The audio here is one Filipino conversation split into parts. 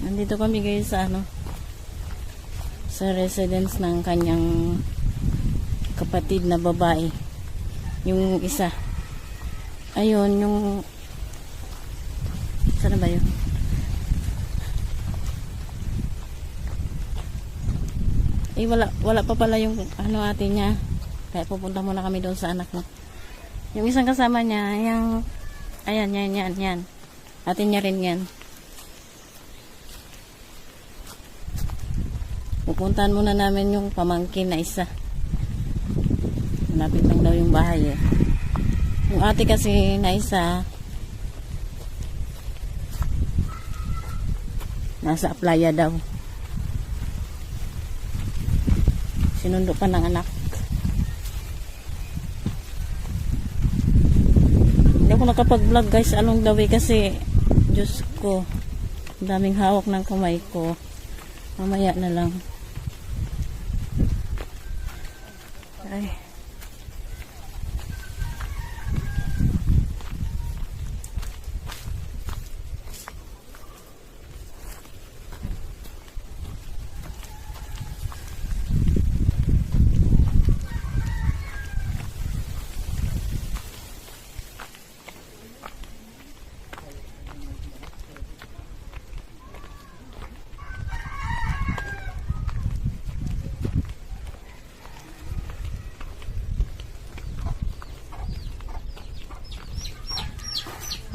Nandito kami guys sa sa residence ng kanyang kapatid na babae. Yung isa. Ayun, yung saan ba yun? Wala pa pala yung ate niya. Kaya pupunta muna kami doon sa anak niya. Yung isang kasama niya, yung ayan, yan. Ate niya rin yan. Pupuntahan muna namin yung pamangkin na isa. Malapit lang daw yung bahay eh. Yung ate kasi na isa, nasa playa daw. Sinundo pa ng anak. Hindi ako nakapag-vlog guys along the way kasi Diyos ko, daming hawak ng kamay ko. Mamaya na lang. Ay.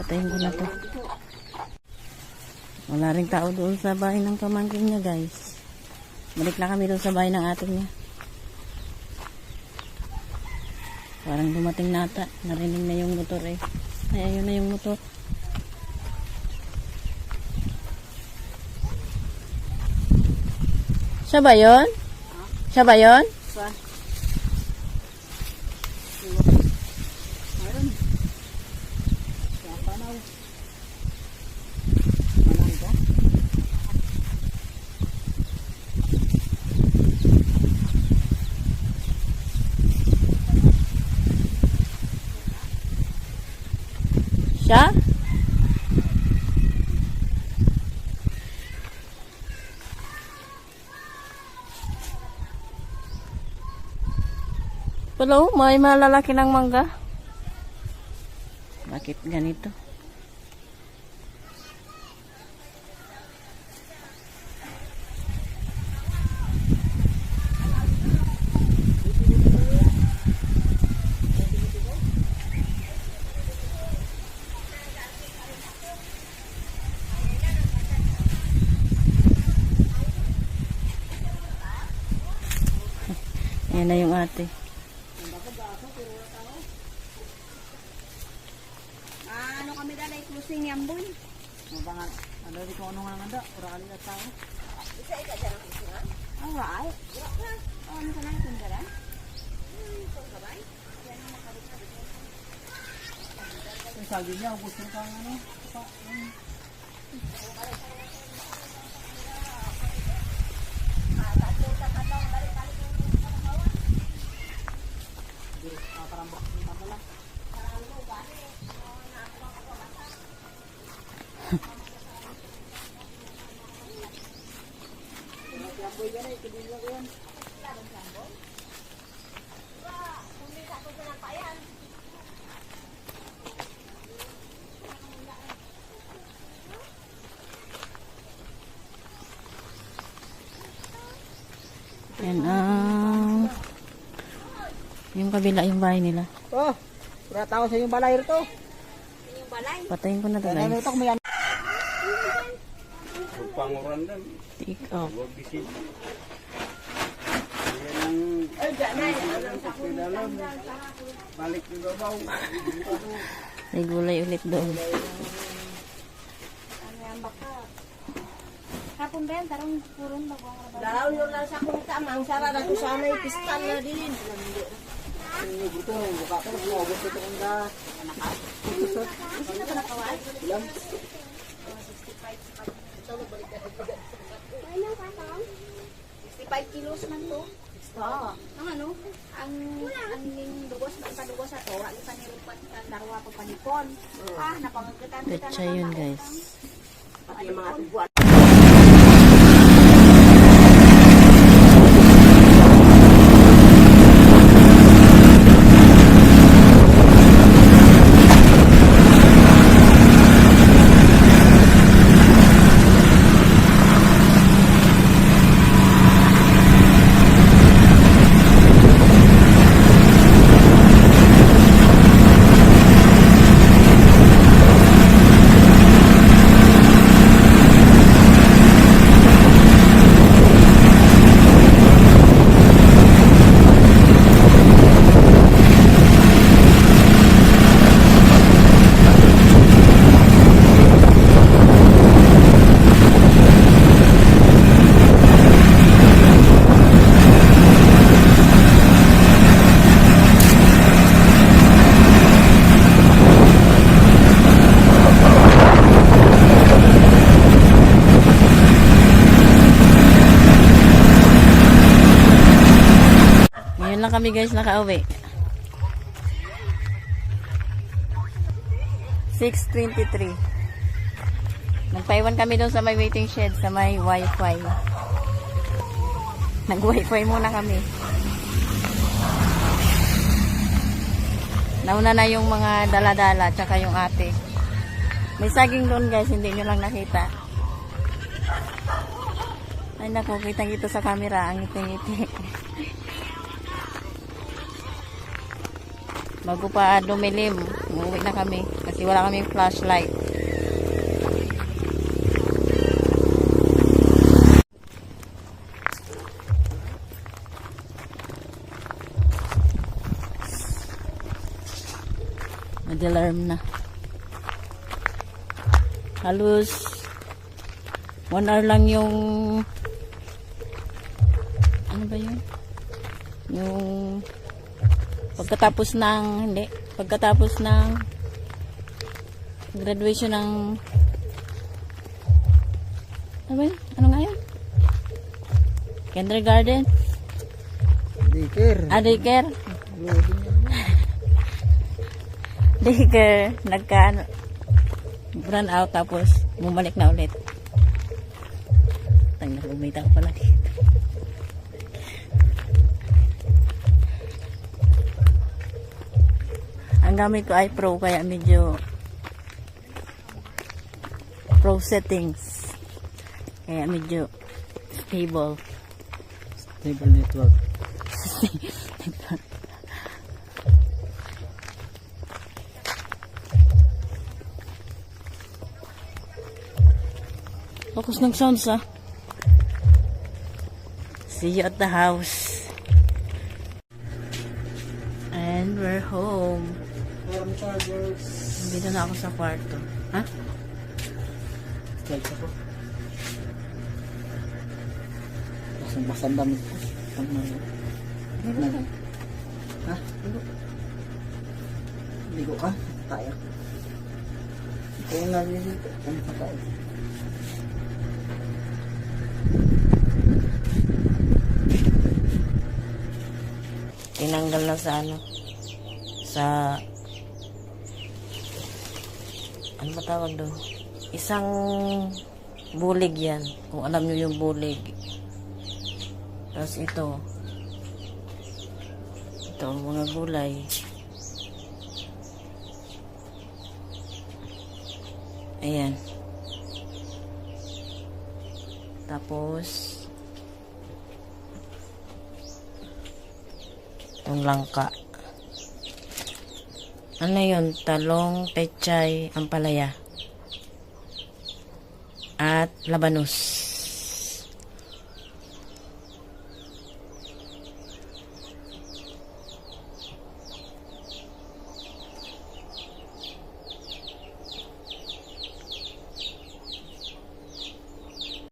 Patayin ko na to. Wala ring tao doon sa bahay ng pamangkin niya guys. Balik na kami doon sa bahay ng ate niya. Parang dumating nata. Narinig na yung motor eh. Ay, ayun na yung motor. Siya ba yun? Siya ba yun? Siya? Hello, may malalaki ng mangga. Bakit ganito? Yan na yung ate. Ano kami dalay closing yambon? Mabangan, ano di ko ano nga nanda, urali na tao. Isa ika dyan ang kusingan? Alright. Ano ka na yung daran? Sabay? Sabi niya, gusto kang ano, yan yung kabila yung bahay nila. Oh, pura tao sa yung balay rito. Yung balay? Patayin ko na ito guys. Panguran dan. Take off. Huwag bisit. Ay, dyan na. Dalam. Balik di babaw. May gulay ulit doon. Kapon ba yan? Tarong purong bagong rabal. Dalaw yun lang sa kong tamang. Sara na ko sana yung pistal na din. Gusto, buka ko. Gusto ko kong da. Anak. Gusto na ba nakawal? Ilan? 65 kilos man to. Ang ano? Ang dugos na padugos sa to. Wali pa nilupat ang darwa pa panipon. Napangagitan kita. Petsa yun guys. Pati yung mga tubuan. Ngayon lang kami guys nakauwi. 6:23. Nagpaiwan kami doon sa may waiting shed, sa may wifi. Nag-wifi muna kami. Nauna na yung mga dala-dala, tsaka yung ate. May saging doon guys, hindi nyo lang nakita. Ay naku, kitang-kita sa camera, ang ngiti-ngiti. Bago pa dumilim, umuwi na kami kasi wala kaming flashlight. Mag-alarm na. Halos 1 hour lang yung ano ba yun? Yung pagkatapos ng graduation ng ano ba yun? Ano nga yun? Kindergarten? Daycare. Daycare? Daycare. Run out tapos bumalik na ulit. Tanggal, umita ko pala dito. Ang gamit ko ay Pro kaya medyo Pro settings. Kaya medyo stable. Stable network. Focus ng sounds ah. See you at the house. And we're home. Warm chargers. Dito na ako sa kwarto. Ha? Guys ako. Basang-basang damit ko. Ha? Ligo ka? Tayo. Ito yung lagi dito. Ano pa tayo? Tinanggal na sa ano? Sa ano ba tawag doon? Isang bulig yan. Kung alam nyo yung bulig. Tapos ito mga gulay. Ayan. Tapos itong langka. Ano yun? Talong, pechay, ampalaya at labanos.